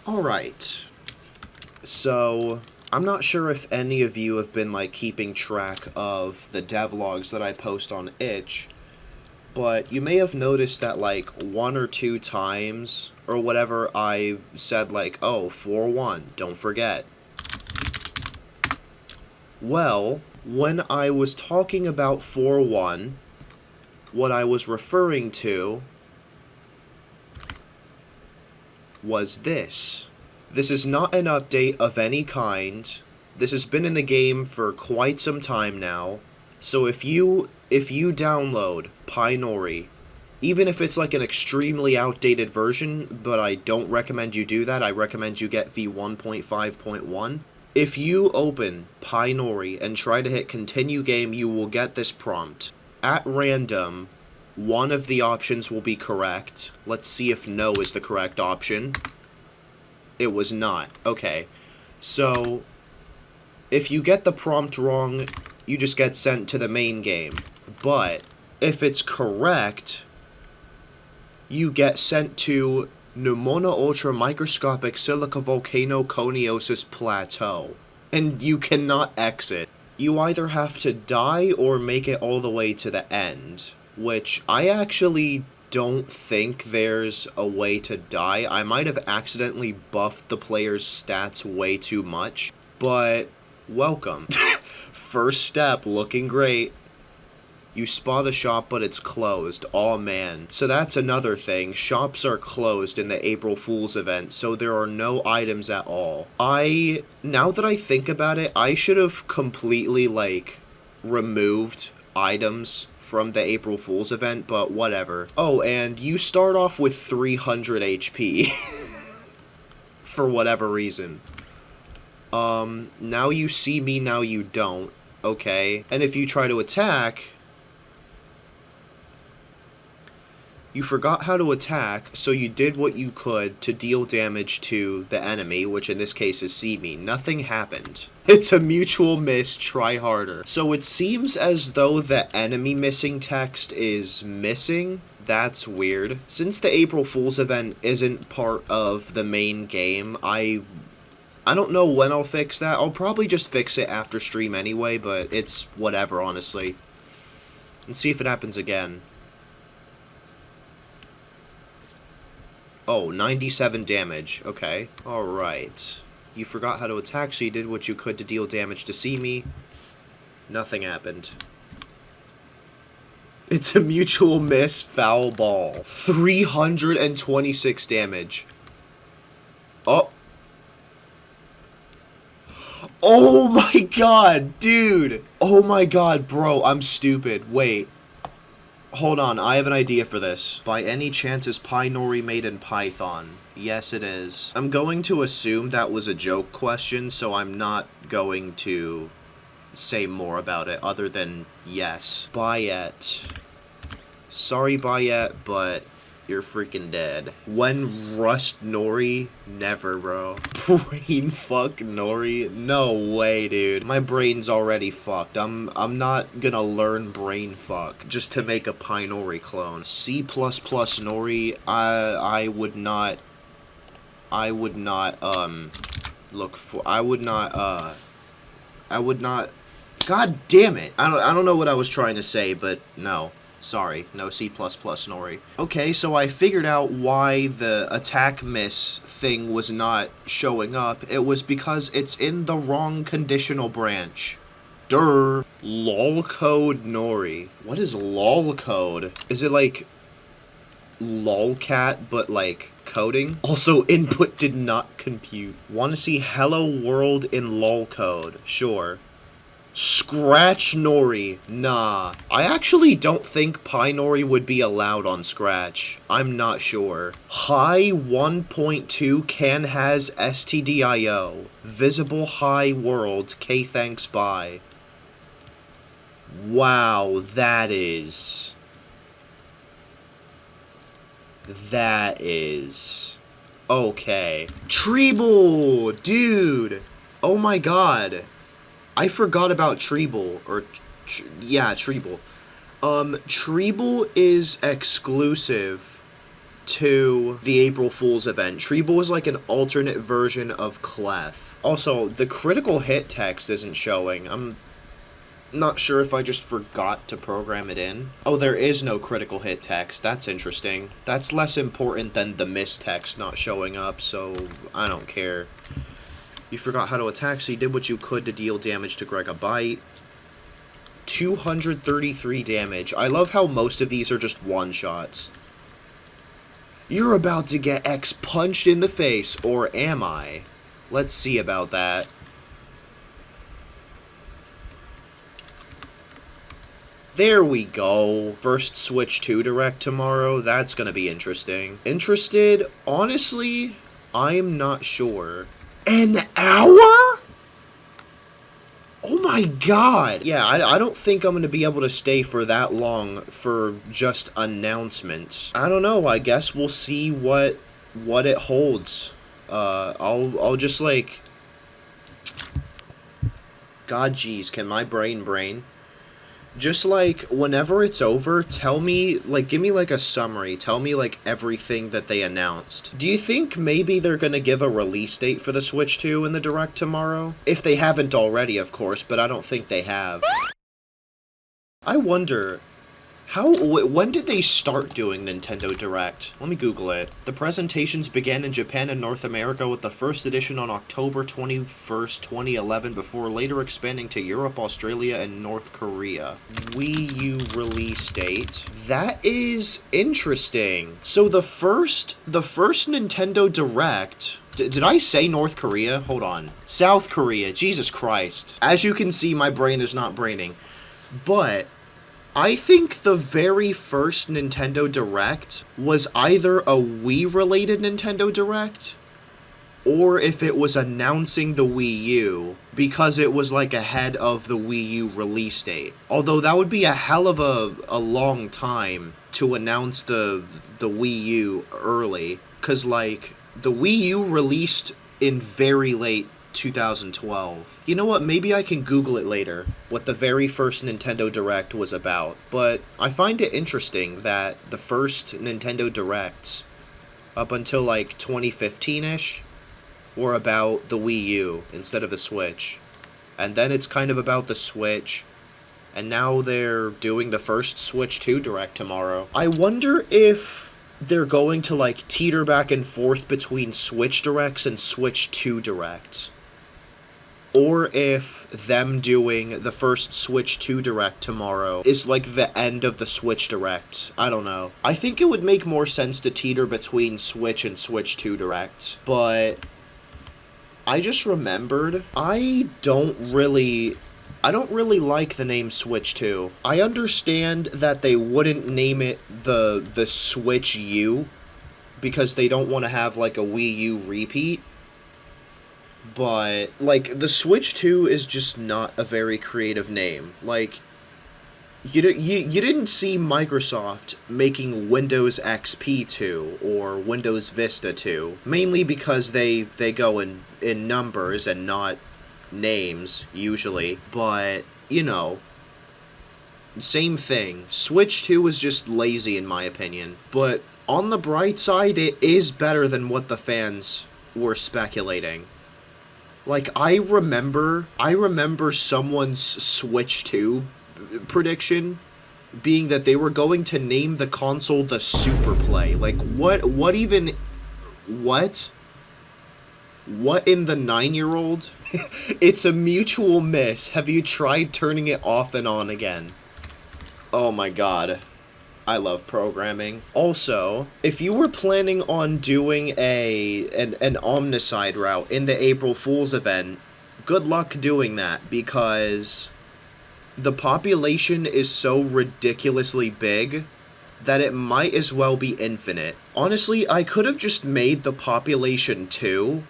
Alright. So, I'm not sure if any of you have been, like, keeping track of the devlogs that I post on itch, but you may have noticed that, like, 1 or 2 times, or whatever, I said, like, oh, 4-1, don't forget. Well, when I was talking about 4-1, what I was referring to was this. This is not an update of any kind. This has been in the game for quite some time now. So if you download PyNori, even if it's like an extremely outdated version, but I don't recommend you do that, I recommend you get v1.5.1. If you open PyNori and try to hit continue game, you will get this prompt. At random, one of the options will be correct. Let's see if no is the correct option. It was not. Okay. So, if you get the prompt wrong, you just get sent to the main game. But, if it's correct, you get sent to Pneumona Ultra Microscopic Silica Volcano Coniosis Plateau. And you cannot exit. You either have to die or make it all the way to the end. Which, I actually don't think there's a way to die. I might have accidentally buffed the player's stats way too much, but welcome. First step, looking great. You spot a shop, but it's closed. Aw, man. So that's another thing. Shops are closed in the April Fool's event, so there are no items at all. Now that I think about it, I should have completely, like, removed items from the April Fool's event, but whatever. Oh, and you start off with 300 HP. For whatever reason. Now you see me, now you don't. Okay. And if you try to attack, you forgot how to attack, so you did what you could to deal damage to the enemy, which in this case is see me. Nothing happened. It's a mutual miss, try harder. So it seems as though the enemy missing text is missing. That's weird. Since the April Fool's event isn't part of the main game, I don't know when I'll fix that. I'll probably just fix it after stream anyway, but it's whatever, honestly. Let's see if it happens again. Oh, 97 damage. Okay. Alright. You forgot how to attack, so you did what you could to deal damage to see me. Nothing happened. It's a mutual miss, foul ball. 326 damage. Oh. Oh my god, dude. Oh my god, bro, I'm stupid. Wait. Hold on, I have an idea for this. By any chance, is PyNori made in Python? Yes, it is. I'm going to assume that was a joke question, so I'm not going to say more about it other than yes. Bayet. Sorry, Bayet, but you're freaking dead. When Rust Nori? Never, bro. Brain fuck Nori? No way, dude. My brain's already fucked. I'm not gonna learn brain fuck just to make a PyNori clone. C++ Nori, I would not look for, I would not, god damn it. I don't know what I was trying to say, but no. Sorry, no C++ Nori. Okay, so I figured out why the attack miss thing was not showing up. It was because it's in the wrong conditional branch. Durr. Lolcode Nori. What is lolcode? Is it like lolcat, but like coding? Also, input did not compute. Want to see hello world in lolcode? Sure. Scratch Nori. Nah. I actually don't think PyNori would be allowed on Scratch. I'm not sure. High 1.2 can has stdio. Visible high world. K thanks bye. Wow, that is okay. Treble, dude. Oh my god. I forgot about Treble, or, yeah, Treble. Treble is exclusive to the April Fool's event. Treble is like an alternate version of Clef. Also, the critical hit text isn't showing. I'm not sure if I just forgot to program it in. Oh, there is no critical hit text. That's interesting. That's less important than the miss text not showing up, so I don't care. You forgot how to attack, so you did what you could to deal damage to Gregabite. 233 damage. I love how most of these are just one-shots. You're about to get X punched in the face, or am I? Let's see about that. There we go. First Switch 2 Direct tomorrow. That's gonna be interesting. Interested? Honestly, I'm not sure. An hour? Oh my god! Yeah, I don't think I'm gonna be able to stay for that long for just announcements. I don't know, I guess we'll see what it holds. I'll just like... God jeez, can my brain? Just, like, whenever it's over, tell me, like, give me, like, a summary. Tell me, like, everything that they announced. Do you think maybe they're gonna give a release date for the Switch 2 in the Direct tomorrow? If they haven't already, of course, but I don't think they have. I wonder... when did they start doing Nintendo Direct? Let me Google it. The presentations began in Japan and North America with the first edition on October 21st, 2011, before later expanding to Europe, Australia, and North Korea. Wii U release date. That is interesting. So the first Nintendo Direct... Did I say North Korea? Hold on. South Korea. Jesus Christ. As you can see, my brain is not braining. But... I think the very first Nintendo Direct was either a Wii-related Nintendo Direct, or if it was announcing the Wii U, because it was, like, ahead of the Wii U release date. Although that would be a hell of a long time to announce the Wii U early, because, like, the Wii U released in very late 2012. You know what, maybe I can Google it later, what the very first Nintendo Direct was about, but I find it interesting that the first Nintendo Directs, up until like 2015-ish, were about the Wii U instead of the Switch. And then it's kind of about the Switch, and now they're doing the first Switch 2 Direct tomorrow. I wonder if they're going to like teeter back and forth between Switch Directs and Switch 2 Directs. Or if them doing the first Switch 2 Direct tomorrow is like the end of the Switch Direct. I don't know. I think it would make more sense to teeter between Switch and Switch 2 Direct. But I just remembered, I don't really like the name Switch 2. I understand that they wouldn't name it the Switch U because they don't want to have like a Wii U repeat. But, like, the Switch 2 is just not a very creative name. Like, you didn't see Microsoft making Windows XP 2 or Windows Vista 2, mainly because they go in numbers and not names, usually. But, you know, same thing. Switch 2 is just lazy, in my opinion. But, on the bright side, it is better than what the fans were speculating. Like, I remember someone's Switch 2 prediction being that they were going to name the console the Super Play. Like, what in the 9-year-old? It's a mutual miss. Have you tried turning it off and on again? Oh my god. I love programming. Also, if you were planning on doing an Omnicide route in the April Fool's event, good luck doing that, because the population is so ridiculously big that it might as well be infinite. Honestly, I could have just made the population 2,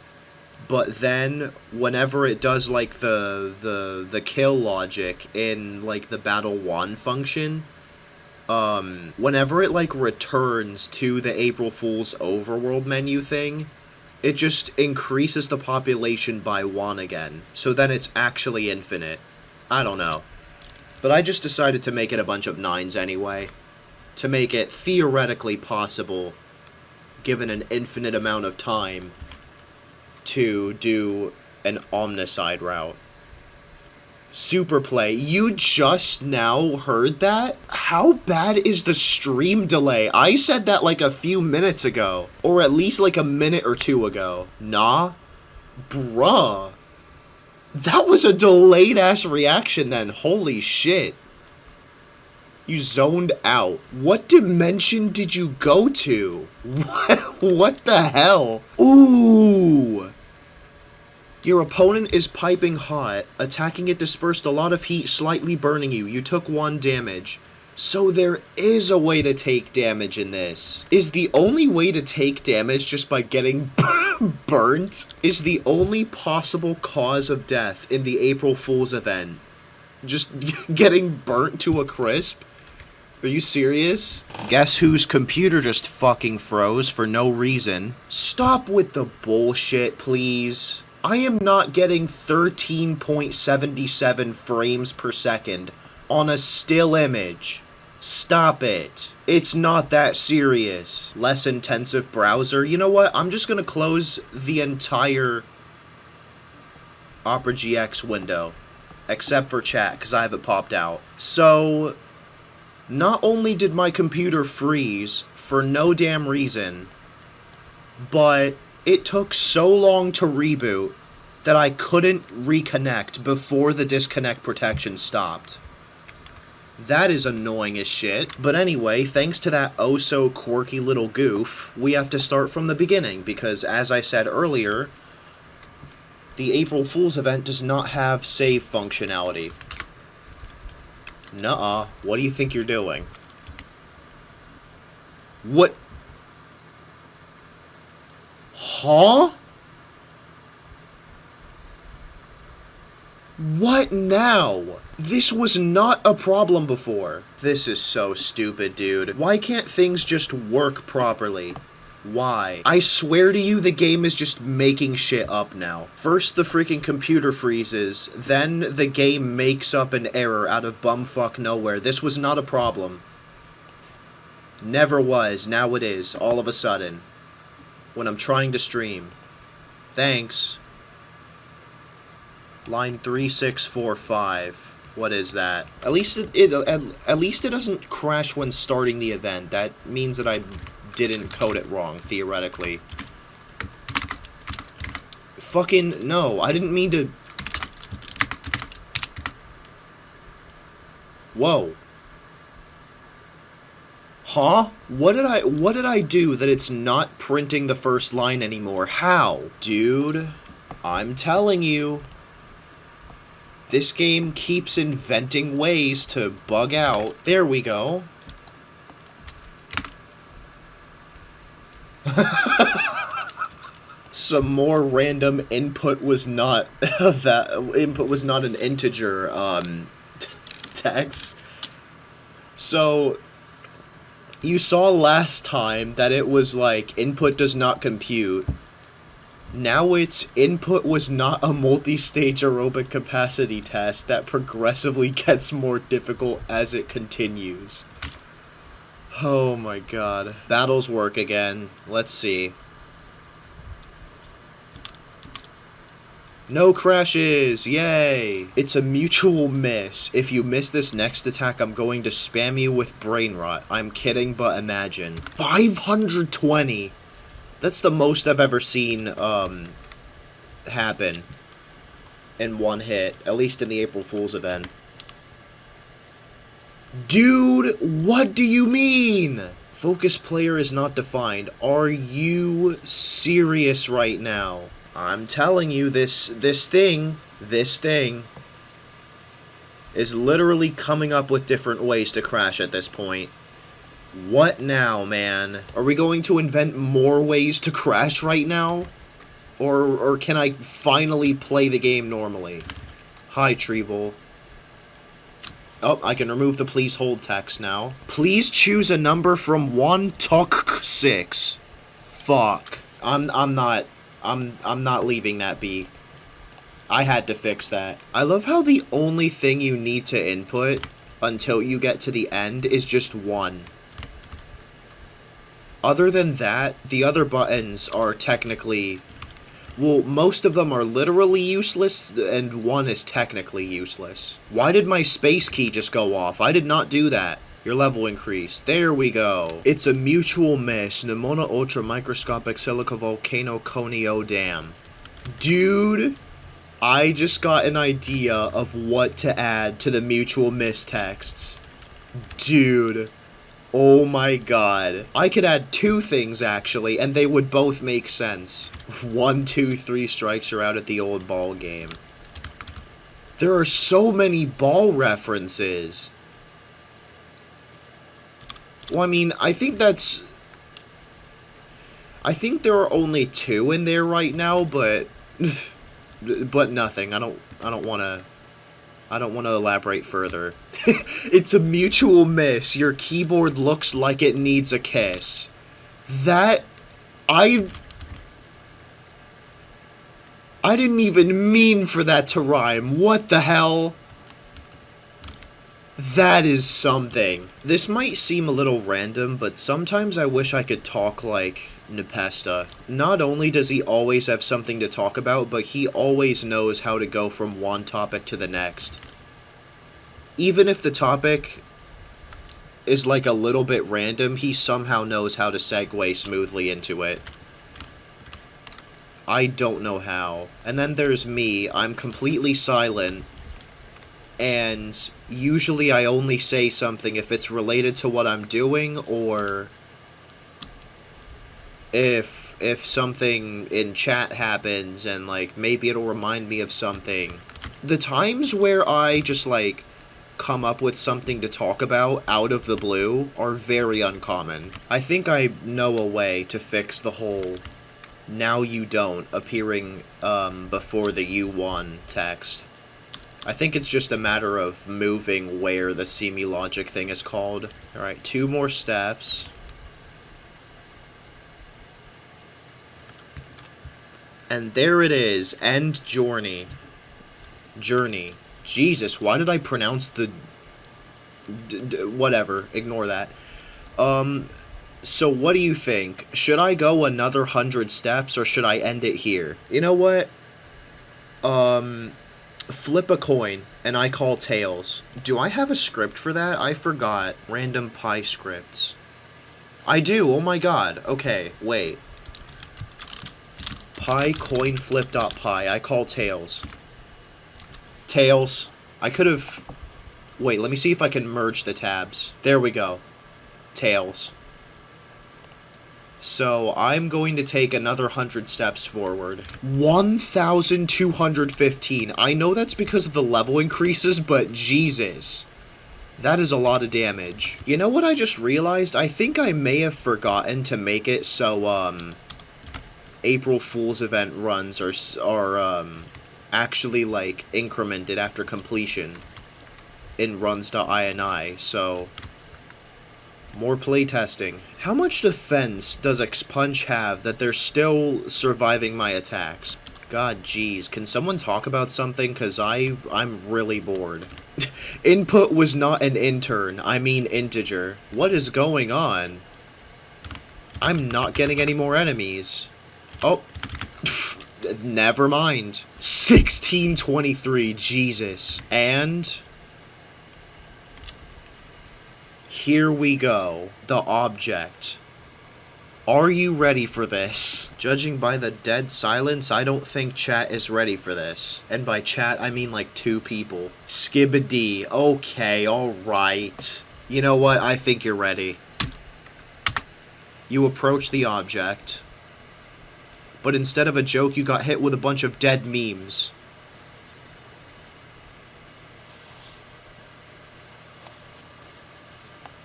but then whenever it does like the kill logic in like the Battle Wand function, whenever it, like, returns to the April Fool's overworld menu thing, it just increases the population by 1 again. So then it's actually infinite. I don't know. But I just decided to make it a bunch of 9s anyway. To make it theoretically possible given an infinite amount of time to do an Omnicide route. Superplay, you just now heard that? How bad is the stream delay? I said that like a few minutes ago. Or at least like a minute or two ago. Nah? Bruh. That was a delayed ass reaction then. Holy shit. You zoned out. What dimension did you go to? What the hell? Ooh. Your opponent is piping hot. Attacking it dispersed a lot of heat, slightly burning you. You took 1 damage. So there is a way to take damage in this. Is the only way to take damage just by getting burnt? Is the only possible cause of death in the April Fool's event just getting burnt to a crisp? Are you serious? Guess whose computer just fucking froze for no reason? Stop with the bullshit, please. I am not getting 13.77 frames per second on a still image. Stop it. It's not that serious. Less intensive browser. You know what? I'm just gonna close the entire Opera GX window. Except for chat, because I have it popped out. So, not only did my computer freeze for no damn reason, but it took so long to reboot that I couldn't reconnect before the disconnect protection stopped. That is annoying as shit. But anyway, thanks to that oh-so quirky little goof, we have to start from the beginning, because as I said earlier, the April Fool's event does not have save functionality. Nuh-uh. What do you think you're doing? What? Huh? What now? This was not a problem before. This is so stupid, dude. Why can't things just work properly? Why? I swear to you, the game is just making shit up now. First the freaking computer freezes, then the game makes up an error out of bumfuck nowhere. This was not a problem. Never was, now it is, all of a sudden. When I'm trying to stream. Thanks. Line 3645. What is that? At least it doesn't crash when starting the event. That means that I didn't code it wrong, theoretically. Fucking no, I didn't mean to. Whoa. Huh? What did I do that it's not printing the first line anymore? How? Dude, I'm telling you. This game keeps inventing ways to bug out. There we go. Some more random input was not an integer text. So you saw last time that it was like input does not compute. Now it's input was not a multi-stage aerobic capacity test that progressively gets more difficult as it continues. Oh my god. Battles work again. Let's see. No crashes! Yay! It's a mutual miss. If you miss this next attack, I'm going to spam you with brain rot. I'm kidding, but imagine. 520! That's the most I've ever seen, happen in one hit, at least in the April Fool's event. Dude, what do you mean? Focus player is not defined. Are you serious right now? I'm telling you, this thing is literally coming up with different ways to crash at this point. What now, man? Are we going to invent more ways to crash right now? Or can I finally play the game normally? Hi, Treble. Oh, I can remove the please hold text now. Please choose a number from 1 to 6. Fuck. I'm not leaving that be. I had to fix that. I love how the only thing you need to input until you get to the end is just 1. Other than that, the other buttons are technically... Well, most of them are literally useless, and one is technically useless. Why did my space key just go off? I did not do that. Your level increased. There we go. It's a mutual mesh. Nemona Ultra Microscopic Silica Volcano Conio Dam. Dude, I just got an idea of what to add to the mutual miss texts. Dude. Oh my god. I could add two things, actually, and they would both make sense. 1, 2, 3 strikes are out at the old ball game. There are so many ball references. Well, I mean, I think that's... I think there are only 2 in there right now, but... but nothing. I don't want to elaborate further. It's a mutual miss. Your keyboard looks like it needs a kiss. That... I didn't even mean for that to rhyme. What the hell? That is something. This might seem a little random, but sometimes I wish I could talk like Nepesta. Not only does he always have something to talk about, but he always knows how to go from one topic to the next. Even if the topic is like a little bit random, he somehow knows how to segue smoothly into it. I don't know how. And then there's me. I'm completely silent. And usually I only say something if it's related to what I'm doing, or if something in chat happens and, like, maybe it'll remind me of something. The times where I just, like, come up with something to talk about out of the blue are very uncommon. I think I know a way to fix the whole "now you don't" appearing before the U1 text. I think it's just a matter of moving where the semi-logic thing is called. Alright, 2 more steps. And there it is. End journey. Journey. Jesus, why did I pronounce the... whatever. Ignore that. So what do you think? Should I go another 100 steps, or should I end it here? You know what? Flip a coin, and I call tails. Do I have a script for that? I forgot. Random Py scripts. I do, oh my god. Okay, wait. PyCoinFlip.py. I call tails. Tails. I could have... Wait, let me see if I can merge the tabs. There we go. Tails. So, I'm going to take another 100 steps forward. 1,215. I know that's because of the level increases, but Jesus. That is a lot of damage. You know what I just realized? I think I may have forgotten to make it so, April Fool's event runs are actually, like, incremented after completion in runs.ini, so... More playtesting. How much defense does Expunge have that they're still surviving my attacks? God, jeez. Can someone talk about something? Because I'm really bored. Input was not an intern. I mean integer. What is going on? I'm not getting any more enemies. Oh. Never mind. 1623. Jesus. And... here we go. The object. Are you ready for this? Judging by the dead silence, I don't think chat is ready for this. And by chat, I mean like 2 people. Skibbity. Okay, alright. You know what? I think you're ready. You approach the object. But instead of a joke, you got hit with a bunch of dead memes.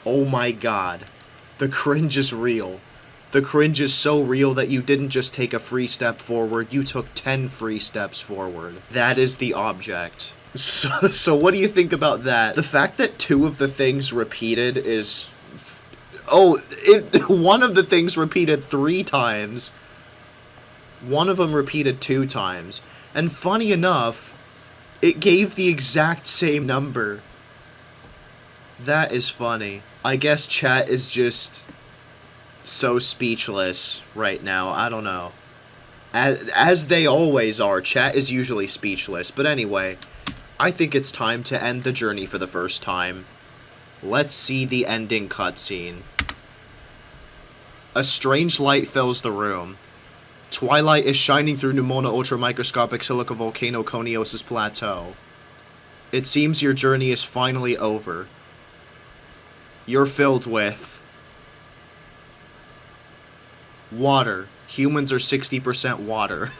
Oh my god. The cringe is real. The cringe is so real that you didn't just take a free step forward, you took 10 free steps forward. That is the object. So what do you think about that? The fact that 2 of the things repeated is... Oh, one of the things repeated 3 times. One of them repeated 2 times. And funny enough, it gave the exact same number. That is funny. I guess chat is just so speechless right now. I don't know. As they always are, chat is usually speechless. But anyway, I think it's time to end the journey for the first time. Let's see the ending cutscene. A strange light fills the room. Twilight is shining through Pneumona ultramicroscopic silica volcano coniosis plateau. It seems your journey is finally over. You're filled with water. Humans are 60% water.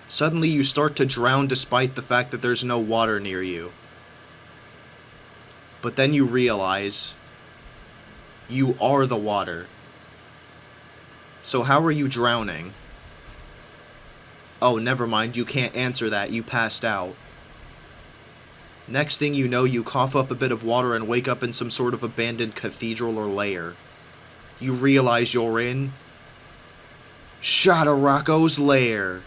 Suddenly you start to drown despite the fact that there's no water near you. But then you realize you are the water. So how are you drowning? Oh, never mind, you can't answer that, you passed out. Next thing you know, you cough up a bit of water and wake up in some sort of abandoned cathedral or lair. You realize you're in Shadowrocko's lair.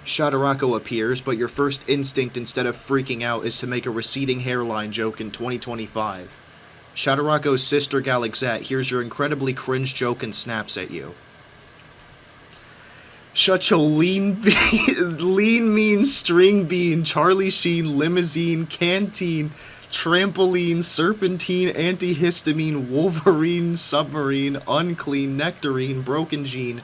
Shadowrocko appears, but your first instinct instead of freaking out is to make a receding hairline joke in 2025. Shadowrocko's sister Galaxette hears your incredibly cringe joke and snaps at you. Such a lean mean string bean, Charlie Sheen, limousine, canteen, trampoline, serpentine, antihistamine, Wolverine, submarine, unclean, nectarine, broken gene,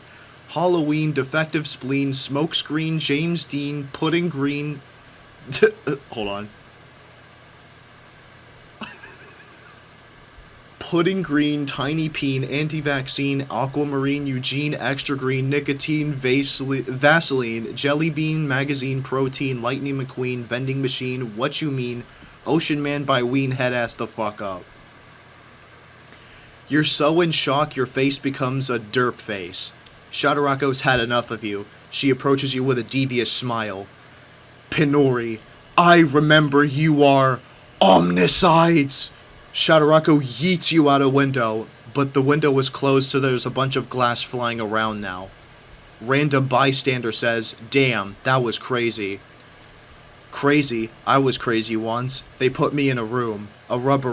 Halloween, defective spleen, smokescreen, James Dean, pudding green. Hold on. Pudding green, tiny peen, anti-vaccine, aquamarine, Eugene, extra green, nicotine, Vaseline, jelly bean, magazine, protein, lightning McQueen, vending machine, what you mean, ocean man by ween, head ass the fuck up. You're so in shock your face becomes a derp face. Shadowrocko's had enough of you. She approaches you with a devious smile. PyNori, I remember you are omnicides! Shadowrocko yeets you out a window, but the window is closed so there's a bunch of glass flying around now. Random bystander says, damn, that was crazy. Crazy? I was crazy once. They put me in a room with rubber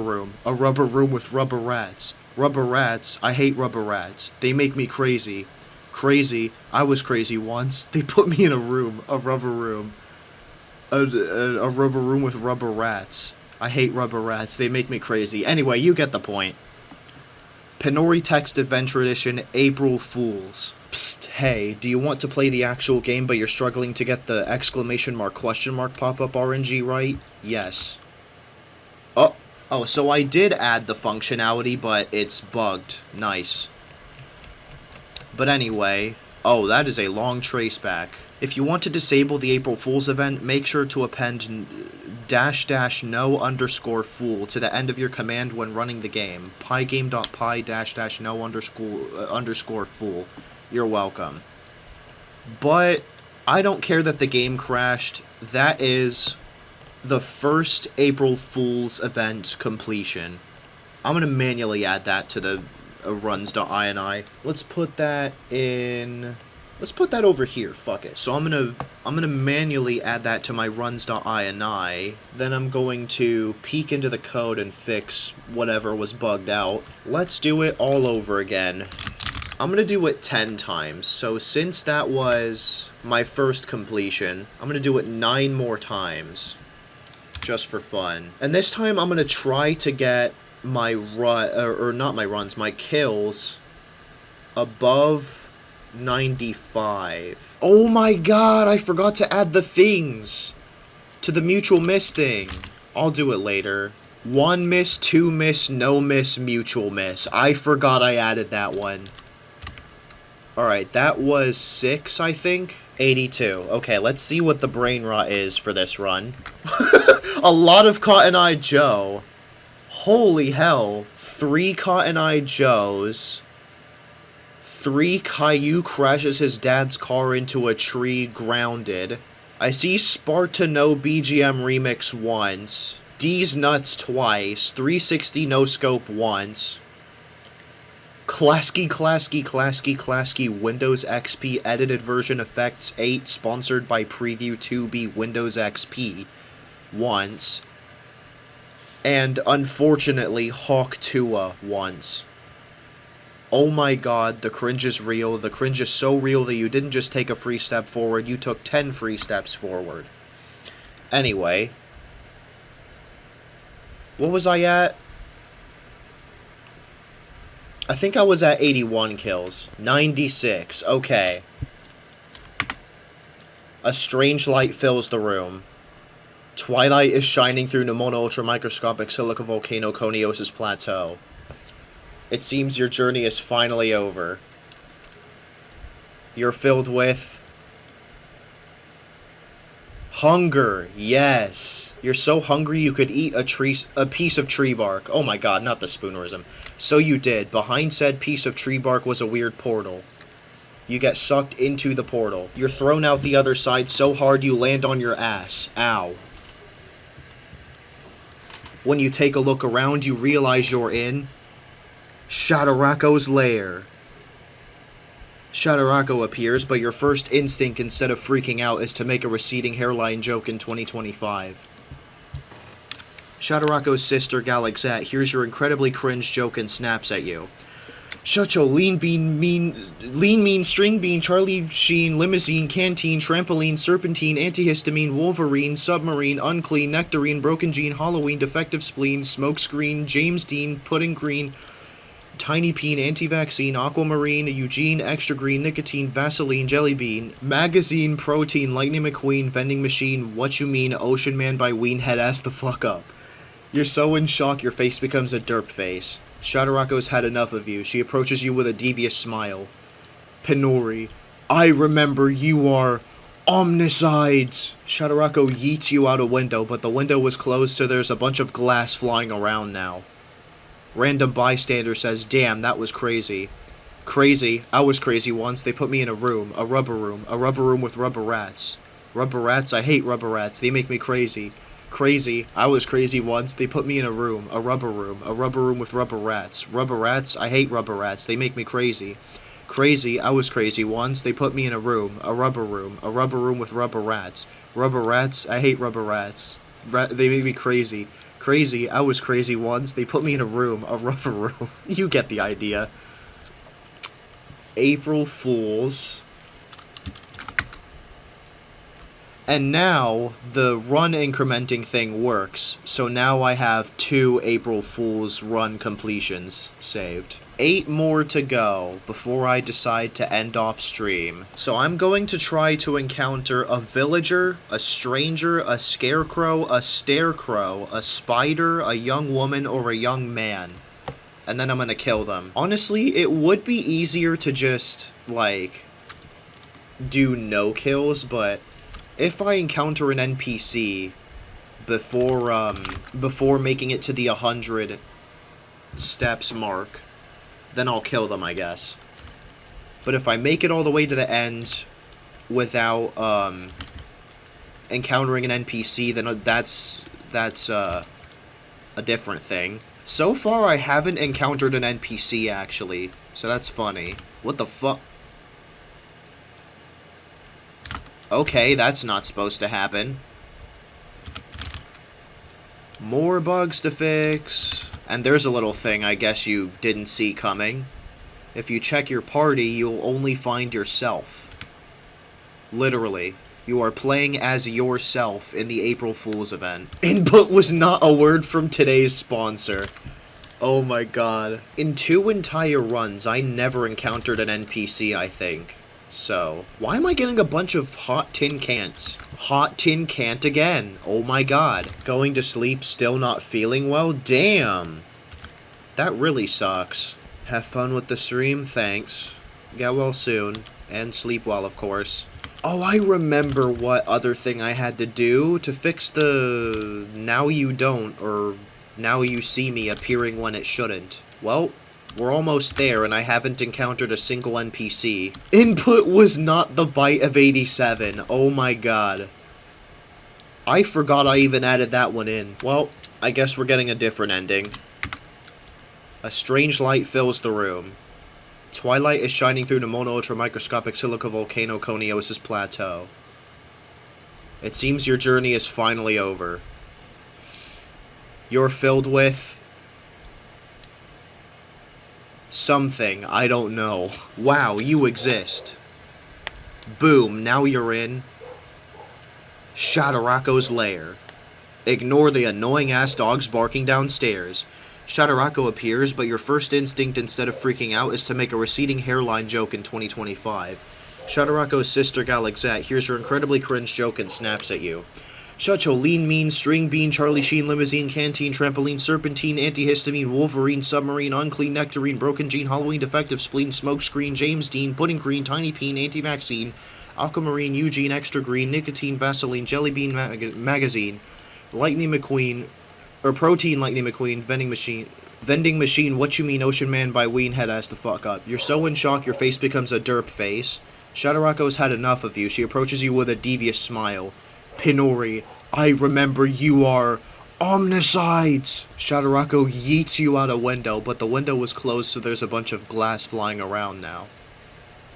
rats. Rubber rats? I hate rubber rats. They make me crazy. Crazy? I was crazy once. They put me in a rubber room with rubber rats. I hate rubber rats. They make me crazy. Anyway, you get the point. PyNori Text Adventure Edition, April Fools. Psst, hey, do you want to play the actual game but you're struggling to get the exclamation mark question mark pop-up RNG right? Yes. Oh, so I did add the functionality, but it's bugged. Nice. But anyway, oh, that is a long traceback. If you want to disable the April Fool's event, make sure to append --no_fool to the end of your command when running the game. pygame.py --no_fool. You're welcome. But I don't care that the game crashed. That is the first April Fool's event completion. I'm gonna manually add that to the runs.ini. Let's put that in. Let's put that over here, fuck it. So I'm gonna manually add that to my runs.ini, then I'm going to peek into the code and fix whatever was bugged out. Let's do it all over again. I'm gonna do it 10 times, so since that was my first completion, I'm gonna do it 9 more times, just for fun. And this time I'm gonna try to get my my kills above 95. Oh my god, I forgot to add the things to the mutual miss thing. I'll do it later. 1 miss, 2 miss, no miss, mutual miss. I forgot I added that one. Alright, that was 6, I think? 82. Okay, let's see what the brain rot is for this run. A lot of Cotton Eye Joe. Holy hell. 3 Cotton Eye Joes. 3 Caillou crashes his dad's car into a tree, grounded. I see Sparta no BGM remix once. D's nuts twice. 360 no scope once. Klasky Windows XP edited version effects 8 sponsored by Preview 2B Windows XP once. And unfortunately, Hawk Tua once. Oh my god, the cringe is real. The cringe is so real that you didn't just take a free step forward, you took 10 free steps forward. Anyway. What was I at? I think I was at 81 kills. 96. Okay. A strange light fills the room. Twilight is shining through Pneumono ultramicroscopic silica volcano coniosis plateau. It seems your journey is finally over. You're filled with hunger. Yes. You're so hungry you could eat a piece of tree bark. Oh my god, not the spoonerism. So you did. Behind said piece of tree bark was a weird portal. You get sucked into the portal. You're thrown out the other side so hard you land on your ass. Ow. When you take a look around, you realize you're in Shadowrako's lair. Shadowrako appears, but your first instinct, instead of freaking out, is to make a receding hairline joke in 2025. Shadowrako's sister, Galaxette, hears your incredibly cringe joke and snaps at you. Shut your lean, mean, string bean, Charlie Sheen, limousine, canteen, trampoline, serpentine, antihistamine, wolverine, submarine, unclean, nectarine, broken gene, Halloween, defective spleen, smokescreen, James Dean, pudding green, tiny peen, anti-vaccine, aquamarine, Eugene, extra green, nicotine, Vaseline, jelly bean, magazine, protein, lightning McQueen, vending machine, what you mean, ocean man by ween, head ass the fuck up. You're so in shock your face becomes a derp face. Shadowrako's had enough of you. She approaches you with a devious smile. PyNori, I remember you are omnicides. Shadowrako yeets you out a window, but the window was closed, so there's a bunch of glass flying around now. Random bystander says, damn, that was crazy. Crazy? I was crazy once. They put me in a room with rubber rats. Rubber rats? I hate rubber rats. They make me crazy. Crazy. I was crazy once. They put me in a rubber room with rubber rats. Rubber rats? I hate rubber rats. They make me crazy. Crazy. I was crazy once. They put me in a rubber room with rubber rats. Rubber rats? I hate rubber rats. They make me crazy. Crazy. I was crazy once. They put me in a rubber room. You get the idea. April Fools. And now, the run incrementing thing works, so now I have 2 April Fool's run completions saved. 8 more to go before I decide to end off stream. So I'm going to try to encounter a villager, a stranger, a scarecrow, a starecrow, a spider, a young woman, or a young man. And then I'm gonna kill them. Honestly, it would be easier to just, like, do no kills, but if I encounter an NPC before making it to the 100 steps mark, then I'll kill them, I guess. But if I make it all the way to the end without encountering an NPC, then that's a different thing. So far, I haven't encountered an NPC, actually, so that's funny. What the fuck? Okay, that's not supposed to happen. More bugs to fix. And there's a little thing I guess you didn't see coming. If you check your party, you'll only find yourself. Literally. You are playing as yourself in the April Fool's event. Input was not a word from today's sponsor. Oh my god. In 2 entire runs, I never encountered an NPC, I think. So, why am I getting a bunch of hot tin cans? Hot tin can't again. Oh my god. Going to sleep, still not feeling well? Damn. That really sucks. Have fun with the stream, thanks. Get well soon. And sleep well, of course. Oh, I remember what other thing I had to do to fix the now you don't, or now you see me appearing when it shouldn't. Well, we're almost there, and I haven't encountered a single NPC. Input was not the bite of 87. Oh my god. I forgot I even added that one in. Well, I guess we're getting a different ending. A strange light fills the room. Twilight is shining through the mono-ultramicroscopic silica volcano coniosis plateau. It seems your journey is finally over. You're filled with something. I don't know. Wow, you exist. Boom, now you're in Shadarako's lair. Ignore the annoying-ass dogs barking downstairs. Shadarako appears, but your first instinct, instead of freaking out, is to make a receding hairline joke in 2025. Shadarako's sister Galexette hears your incredibly cringe joke and snaps at you. Shacho, lean, mean, string bean, Charlie Sheen, limousine, canteen, trampoline, serpentine, antihistamine, wolverine, submarine, unclean, nectarine, broken gene, Halloween, defective spleen, smokescreen, James Dean, pudding green, tiny peen, anti-vaccine, aquamarine, Eugene, extra green, nicotine, Vaseline, jelly bean magazine, Lightning McQueen, or Protein Lightning McQueen, vending machine, what you mean, Ocean Man by Ween, head ass the fuck up. You're so in shock your face becomes a derp face. Shadarako's had enough of you. She approaches you with a devious smile. PyNori, I remember you are Omnicides! Shadarako yeets you out a window, but the window was closed, so there's a bunch of glass flying around now.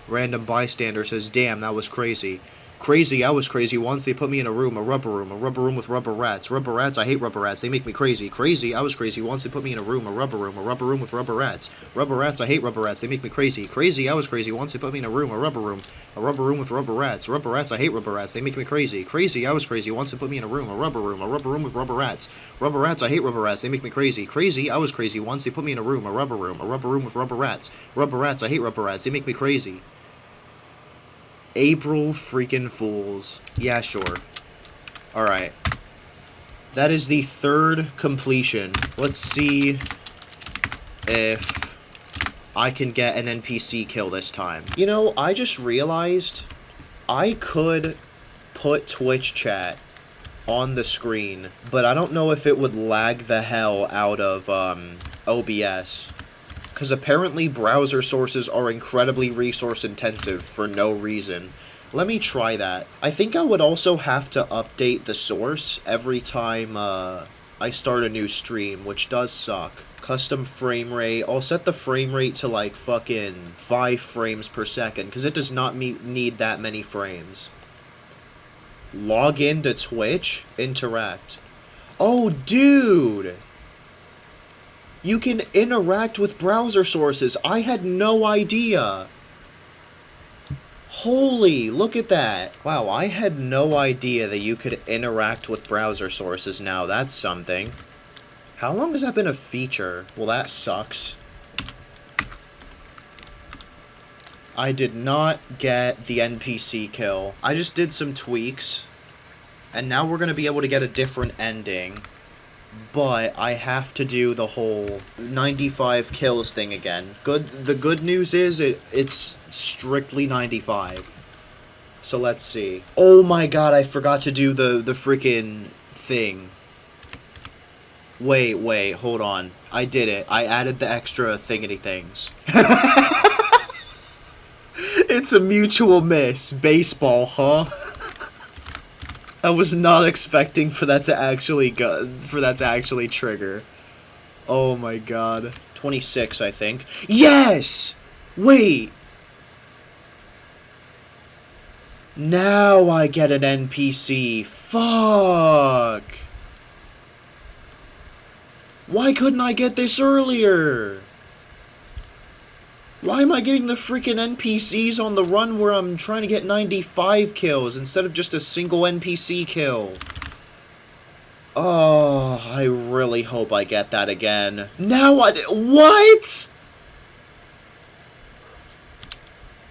Random bystander says, damn, that was crazy. Crazy, I was crazy once. They put me in a rubber room with rubber rats. Rubber rats, I hate rubber rats. They make me crazy. Crazy, I was crazy once. They put me in a rubber room with rubber rats. Rubber rats, I hate rubber rats. They make me crazy. Crazy, I was crazy once. They put me in a rubber room with rubber rats. Rubber rats, I hate rubber rats. They make me crazy. Crazy, I was crazy once. They put me in a rubber room with rubber rats. Rubber rats, I hate rubber rats. They make me crazy. Crazy, I was crazy once. They put me in a rubber room with rubber rats. Rubber rats, I hate rubber rats. They make me crazy. April freaking Fools. Yeah, sure. Alright. That is the third completion. Let's see if I can get an NPC kill this time. You know, I just realized I could put Twitch chat on the screen, but I don't know if it would lag the hell out of OBS. Because apparently browser sources are incredibly resource intensive for no reason. Let me try that. I think I would also have to update the source every time I start a new stream, which does suck. Custom frame rate. I'll set the frame rate to like fucking 5 frames per second, because it does not need that many frames. Log into Twitch? Interact. Oh, dude! You can interact with browser sources. I had no idea. Holy, look at that. Wow, I had no idea that you could interact with browser sources now. That's something. How long has that been a feature? Well, that sucks. I did not get the NPC kill. I just did some tweaks. And now we're going to be able to get a different ending. But I have to do the whole 95 kills thing again. The good news is it's strictly 95. So let's see. Oh my god, I forgot to do the freaking thing. Wait, hold on. I did it. I added the extra thingity things. It's a mutual miss. Baseball, huh? I was not expecting for that to actually trigger. Oh my god. 26, I think. Yes! Wait! Now I get an NPC. Fuck! Why couldn't I get this earlier? Why am I getting the freaking NPCs on the run where I'm trying to get 95 kills instead of just a single NPC kill? Oh, I really hope I get that again. Now what?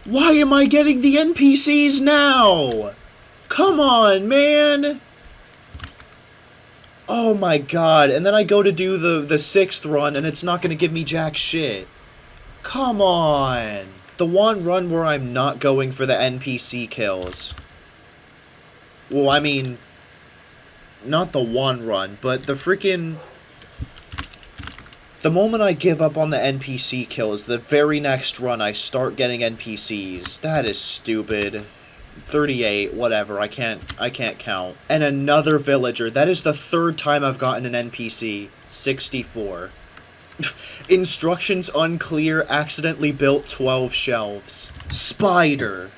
Why am I getting the NPCs now? Come on, man. Oh my god, and then I go to do the 6th run and it's not going to give me jack shit. Come on! The one run where I'm not going for the NPC kills. Well, I mean, not the one run, but the freaking... The moment I give up on the NPC kills, the very next run I start getting NPCs. That is stupid. 38, whatever, I can't count. And another villager. That is the 3rd time I've gotten an NPC. 64. Instructions unclear, accidentally built 12 shelves. Spider.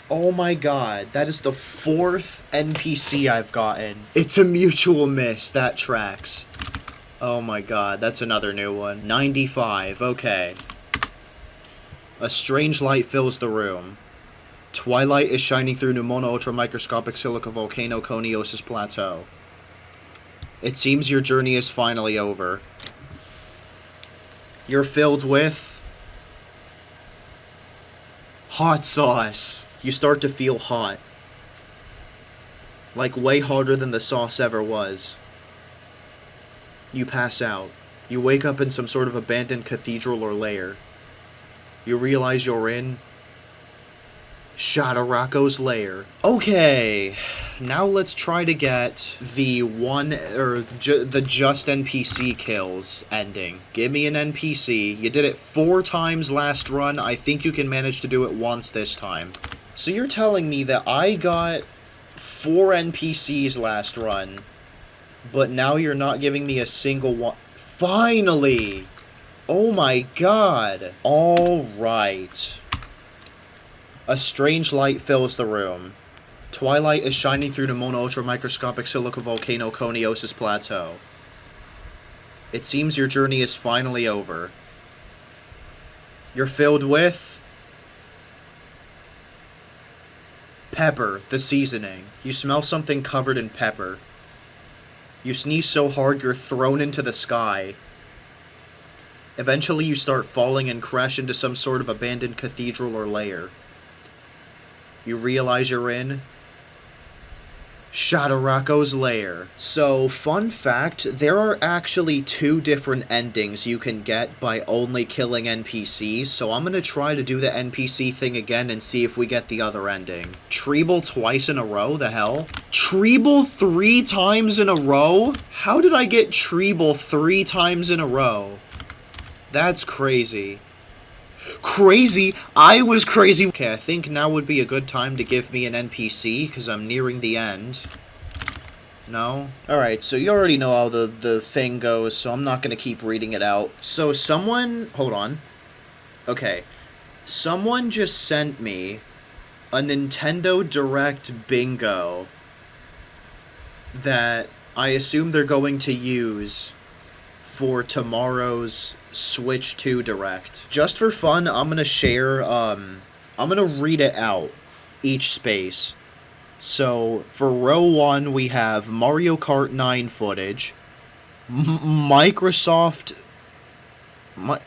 Oh my god, that is the 4th NPC I've gotten. It's a mutual miss, that tracks. Oh my god, that's another new one. 95, okay. A strange light fills the room. Twilight is shining through pneumono ultramicroscopic silica volcano coniosis plateau. It seems your journey is finally over. You're filled with hot sauce. You start to feel hot. Like way hotter than the sauce ever was. You pass out. You wake up in some sort of abandoned cathedral or lair. You realize you're in Shadowrocco's lair. Okay, now let's try to get the the just NPC kills ending. Give me an NPC. You did it 4 times last run. I think you can manage to do it once this time. So you're telling me that I got 4 NPCs last run, but now you're not giving me a single one. Finally! Oh my god. Alright. A strange light fills the room. Twilight is shining through the mono-ultramicroscopic silica volcano coniosis plateau. It seems your journey is finally over. You're filled with pepper, the seasoning. You smell something covered in pepper. You sneeze so hard you're thrown into the sky. Eventually you start falling and crash into some sort of abandoned cathedral or lair. You realize you're in Shadowrocco's lair. So, fun fact, there are actually 2 different endings you can get by only killing NPCs, so I'm gonna try to do the NPC thing again and see if we get the other ending. Treble twice in a row? The hell? Treble 3 times in a row? How did I get Treble 3 times in a row? That's crazy. Crazy? I was crazy. Okay, I think now would be a good time to give me an NPC, because I'm nearing the end. No? Alright, so you already know how the thing goes, so I'm not going to keep reading it out. So someone... Hold on. Okay. Someone just sent me a Nintendo Direct bingo that I assume they're going to use for tomorrow's Switch 2 Direct. Just for fun, I'm gonna share, I'm gonna read it out, each space. So, for row 1, we have Mario Kart 9 footage, Microsoft what?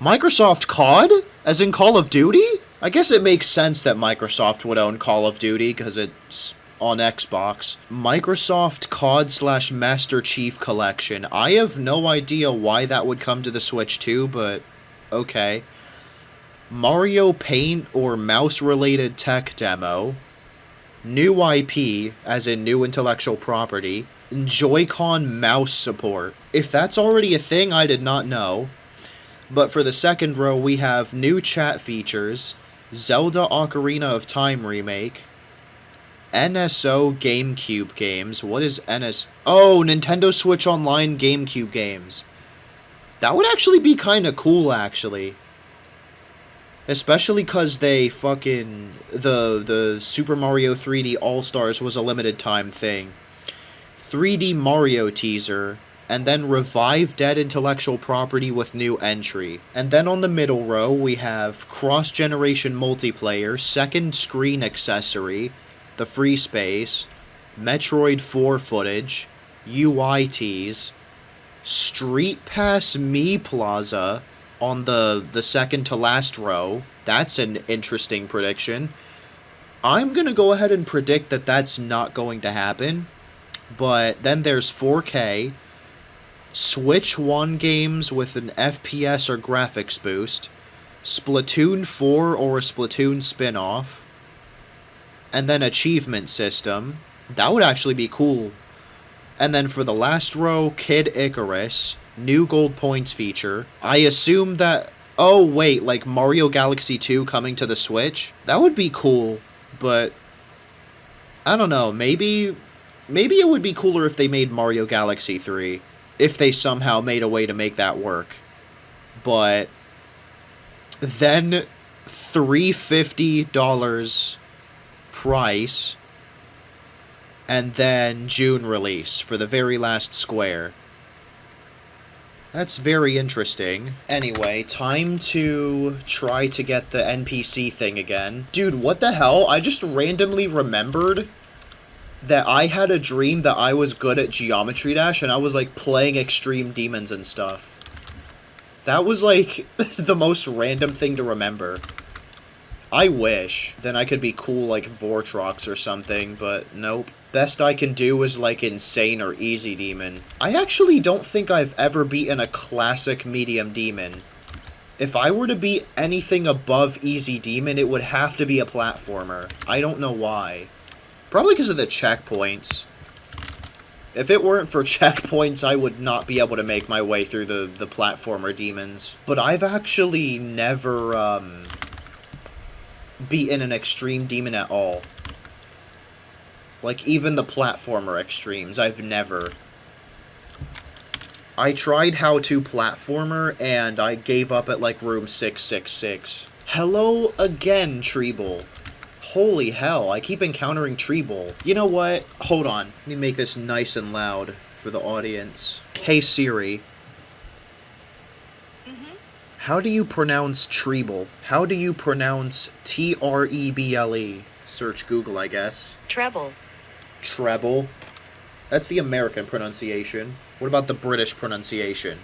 Microsoft COD? As in Call of Duty? I guess it makes sense that Microsoft would own Call of Duty, because it's on Xbox. Microsoft COD / Master Chief Collection. I have no idea why that would come to the Switch 2, but okay. Mario Paint or mouse-related tech demo. New IP, as in new intellectual property. Joy-Con mouse support. If that's already a thing, I did not know. But for the second row, we have new chat features. Zelda Ocarina of Time remake. NSO GameCube games. What is NS? Oh, Nintendo Switch Online GameCube games. That would actually be kind of cool, actually. Especially because they fucking... The Super Mario 3D All-Stars was a limited time thing. 3D Mario teaser. And then revive dead intellectual property with new entry. And then on the middle row, we have cross-generation multiplayer, second screen accessory, the free space, Metroid 4 footage, UI tease, Street Pass Mii Plaza on the second to last row. That's an interesting prediction. I'm gonna go ahead and predict that that's not going to happen. But then there's 4K, Switch 1 games with an FPS or graphics boost, Splatoon 4 or a Splatoon spin-off, and then achievement system. That would actually be cool. And then for the last row, Kid Icarus, new gold points feature. I assume that... Oh, wait, like Mario Galaxy 2 coming to the Switch? That would be cool, but... I don't know, maybe it would be cooler if they made Mario Galaxy 3. If they somehow made a way to make that work. But... Then $350 price, and then June release for the very last square. That's very interesting. Anyway, time to try to get the NPC thing again. Dude, what the hell? I just randomly remembered that I had a dream that I was good at Geometry Dash and I was, like, playing Extreme Demons and stuff. That was, like, the most random thing to remember. I wish. Then I could be cool like Vortrox or something, but nope. Best I can do is like Insane or Easy Demon. I actually don't think I've ever beaten a classic medium demon. If I were to beat anything above Easy Demon, it would have to be a platformer. I don't know why. Probably because of the checkpoints. If it weren't for checkpoints, I would not be able to make my way through the platformer demons. But I've actually never, beaten an extreme demon at all. Like, even the platformer extremes, I've never. I tried How To Platformer, and I gave up at, like, room 666. Hello again, Treble. Holy hell, I keep encountering Treble. You know what? Hold on. Let me make this nice and loud for the audience. Hey, Siri. How do you pronounce Treble? How do you pronounce Treble? Search Google, I guess. Treble. Treble? That's the American pronunciation. What about the British pronunciation?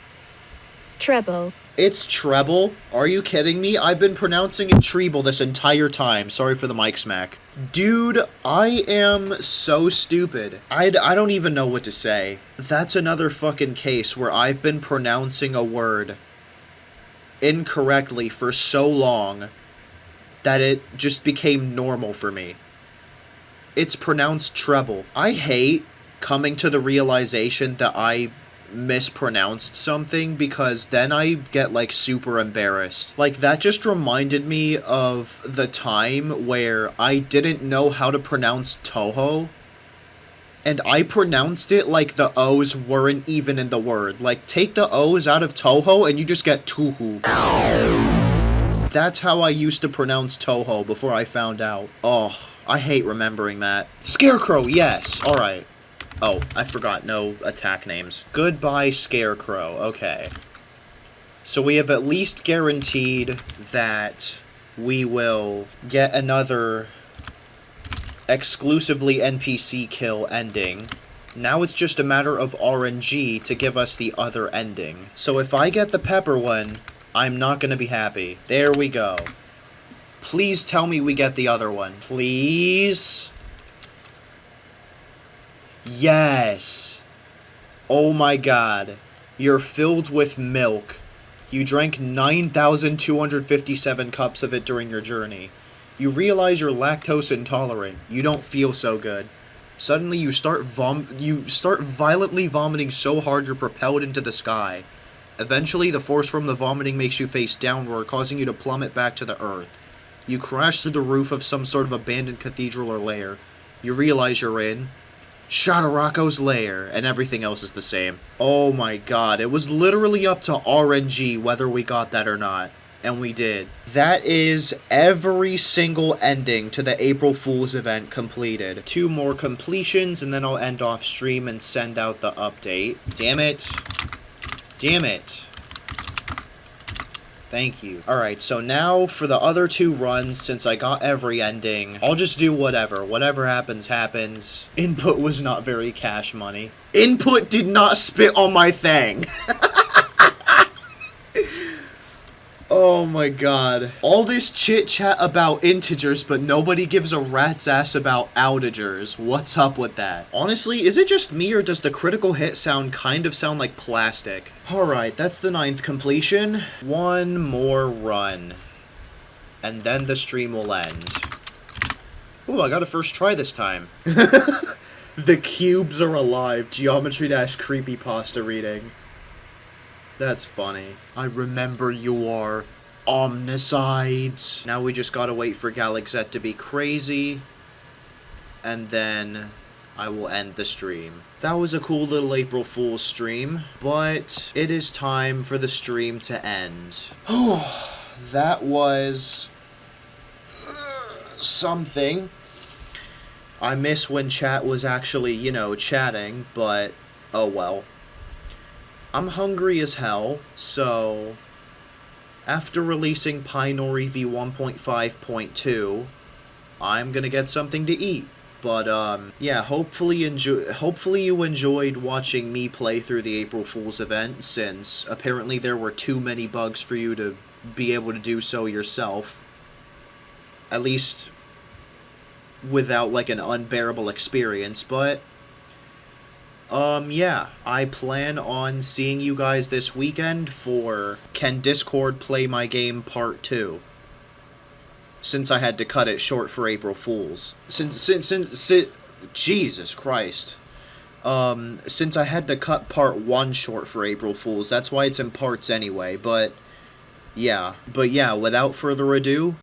Treble. It's treble? Are you kidding me? I've been pronouncing it treble this entire time. Sorry for the mic smack. Dude, I am so stupid. I don't even know what to say. That's another fucking case where I've been pronouncing a word incorrectly for so long that it just became normal for me. It's pronounced treble. I hate coming to the realization that I mispronounced something, because then I get like super embarrassed. Like, that just reminded me of the time where I didn't know how to pronounce Toho, and I pronounced it like the O's weren't even in the word. Like, take the O's out of Toho and you just get Tuhu. That's how I used to pronounce Toho before I found out. Oh, I hate remembering that. Scarecrow, yes! Alright. Oh, I forgot, no attack names. Goodbye, Scarecrow. Okay. So we have at least guaranteed that we will get another exclusively NPC kill ending. Now it's just a matter of RNG to give us the other ending. So if I get the pepper one, I'm not gonna be happy. There we go. Please tell me we get the other one. Please? Yes! Oh my god. You're filled with milk. You drank 9,257 cups of it during your journey. You realize you're lactose intolerant. You don't feel so good. Suddenly you start violently vomiting so hard you're propelled into the sky. Eventually, the force from the vomiting makes you face downward, causing you to plummet back to the earth. You crash through the roof of some sort of abandoned cathedral or lair. You realize you're in Shadowrocko's lair, and everything else is the same. Oh my god, it was literally up to RNG whether we got that or not. And we did. That is every single ending to the April Fool's event completed. 2 more completions, and then I'll end off stream and send out the update. Damn it. Damn it. Thank you. Alright, so now for the other 2 runs, since I got every ending, I'll just do whatever. Whatever happens, happens. Input was not very cash money. Input did not spit on my thing. Oh my god. All this chit-chat about integers, but nobody gives a rat's ass about outagers. What's up with that? Honestly, is it just me, or does the critical hit sound kind of sound like plastic? Alright, that's the 9th completion. 1 more run. And then the stream will end. Ooh, I got a first try this time. The cubes are alive. Geometry Dash creepypasta reading. That's funny. I remember you are omnicides. Now we just gotta wait for Galaxet to be crazy, and then I will end the stream. That was a cool little April Fool's stream, but it is time for the stream to end. Oh, that was something. I miss when chat was actually, chatting, but oh well. I'm hungry as hell, so after releasing PyNori v1.5.2, I'm gonna get something to eat. But yeah, hopefully you enjoyed watching me play through the April Fool's event, since apparently there were too many bugs for you to be able to do so yourself. At least without like an unbearable experience, but yeah, I plan on seeing you guys this weekend for Can Discord Play My Game Part 2. Since I had to cut it short for April Fools. Since Jesus Christ. Since I had to cut part 1 short for April Fools, that's why it's in parts anyway, but yeah, without further ado,